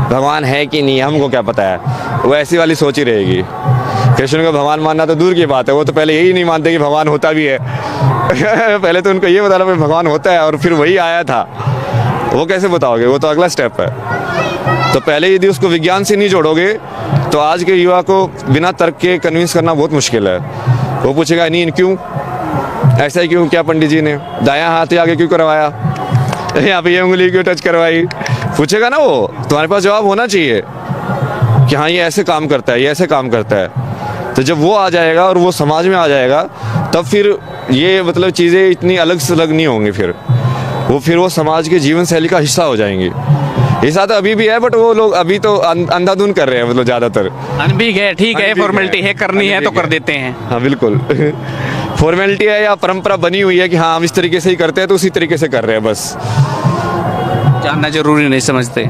भगवान है कि नहीं हमको क्या पता है, वो ऐसी वाली सोच ही रहेगी। कृष्ण को भगवान मानना तो दूर की बात है, वो तो पहले यही नहीं मानते कि भगवान होता भी है पहले तो उनको ये बताना भाई भगवान होता है और फिर वही आया था, वो कैसे बताओगे, वो तो अगला स्टेप है। तो पहले यदि उसको विज्ञान से नहीं जोड़ोगे तो आज के युवा को बिना तर्क के कन्विंस करना बहुत मुश्किल है। वो पूछेगा नहीं क्यों, ऐसा ही क्यों, क्या पंडित जी ने दायां हाथ आगे क्यों करवाया, यहाँ पे ये उंगली क्यों टच करवाई, पूछेगा ना वो। तुम्हारे पास जवाब होना चाहिए कि हाँ ये ऐसे काम करता है, ये ऐसे काम करता है। तो जब वो आ जाएगा और वो समाज में आ जाएगा तब फिर ये मतलब चीज़ें इतनी अलग से अलग नहीं होंगी, फिर वो समाज के जीवन शैली का हिस्सा हो जाएंगी। ऐसा तो अभी भी है, बट वो लोग अभी तो अंधाधुन कर रहे हैं, मतलब ज़्यादातर अनभिज्ञ है, ठीक है, फॉर्मेलिटी है, करनी है तो कर देते हैं। हाँ बिल्कुल फॉर्मेलिटी है या परंपरा बनी हुई है कि हाँ हम इस तरीके से ही करते हैं तो उसी तरीके से कर रहे हैं, बस जानना जरूरी नहीं समझते।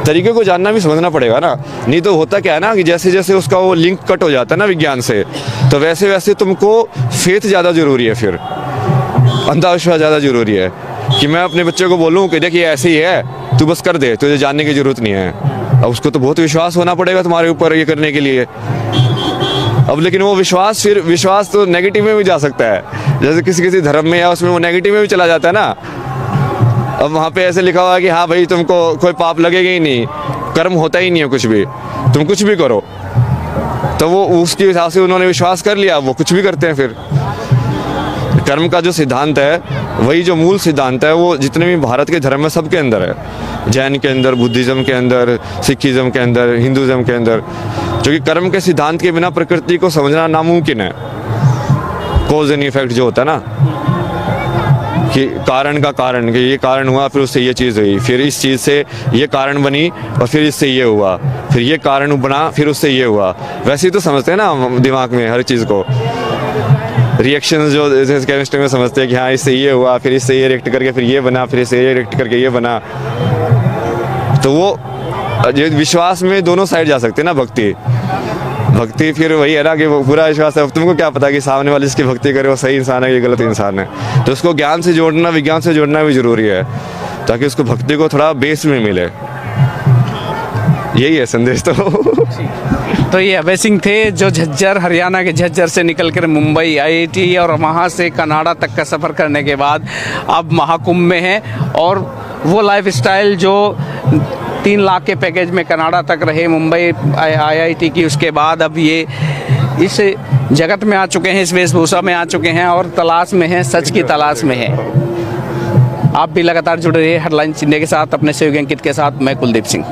तरीके को जानना भी समझना पड़ेगा ना, नहीं तो होता क्या है ना कि जैसे जैसे उसका वो लिंक कट हो जाता है ना विज्ञान से, तो वैसे वैसे तुमको फेथ ज़्यादा ज़रूरी है, फिर अंधविश्वास ज़्यादा ज़रूरी है कि मैं अपने बच्चे को बोलूँ कि देखिए ऐसे ही है, तू बस कर दे, तुझे जानने की ज़रूरत नहीं है। अब उसको तो बहुत विश्वास होना पड़ेगा तुम्हारे ऊपर ये करने के लिए। अब लेकिन वो विश्वास तो नेगेटिव में भी जा सकता है, जैसे किसी किसी धर्म में या उसमें वो नेगेटिव में भी चला जाता है ना। अब वहाँ पे ऐसे लिखा हुआ है कि हाँ भाई तुमको कोई पाप लगेगा ही नहीं, कर्म होता ही नहीं है कुछ भी, तुम कुछ भी करो, तो वो उसके हिसाब से उन्होंने विश्वास कर लिया, वो कुछ भी करते हैं। फिर कर्म का जो सिद्धांत है, वही जो मूल सिद्धांत है, वो जितने भी भारत के धर्म में सबके अंदर है, जैन के अंदर, बुद्धिज़्म के अंदर, सिखिज़्म के अंदर, हिंदुज़्म के अंदर, जो कि कर्म के सिद्धांत के बिना प्रकृति को समझना नामुमकिन है। कॉज एंड इफेक्ट जो होता है ना, कि कारण का कारण, कि ये कारण हुआ फिर उससे ये चीज़ हुई, फिर इस चीज़ से ये कारण बनी और फिर इससे ये हुआ, फिर ये कारण बना फिर उससे ये हुआ, वैसे ही तो समझते हैं ना दिमाग में हर चीज़ को। रिएक्शन जो जैसे केमिस्ट्री में समझते हैं कि हाँ इससे ये हुआ, फिर इससे ये रिएक्ट करके फिर ये बना, फिर इससे ये रिएक्ट करके ये बना। तो वो विश्वास में दोनों साइड जा सकते हैं ना। भक्ति फिर वही है ना कि वो पूरा विश्वास है, तुमको क्या पता कि सामने वाले जिसकी भक्ति करे वो सही इंसान है कि गलत इंसान है। तो उसको ज्ञान से जोड़ना, विज्ञान से जोड़ना भी जरूरी है, ताकि उसको भक्ति को थोड़ा बेस में मिले। यही है संदेश। तो ये अभय सिंह थे, जो झज्जर, हरियाणा के झज्जर से निकलकर मुंबई IIT और वहाँ से कनाडा तक का सफ़र करने के बाद अब महाकुंभ में हैं। और वो लाइफस्टाइल जो 3 लाख के पैकेज में कनाडा तक रहे, मुंबई IIT की, उसके बाद अब ये इस जगत में आ चुके हैं, इस वेशभूषा में आ चुके हैं और तलाश में हैं, सच की तलाश में हैं। आप भी लगातार जुड़े रहिए हेडलाइंस इंडिया के साथ, अपने सहयोगी अंकित के साथ। मैं कुलदीप सिंह।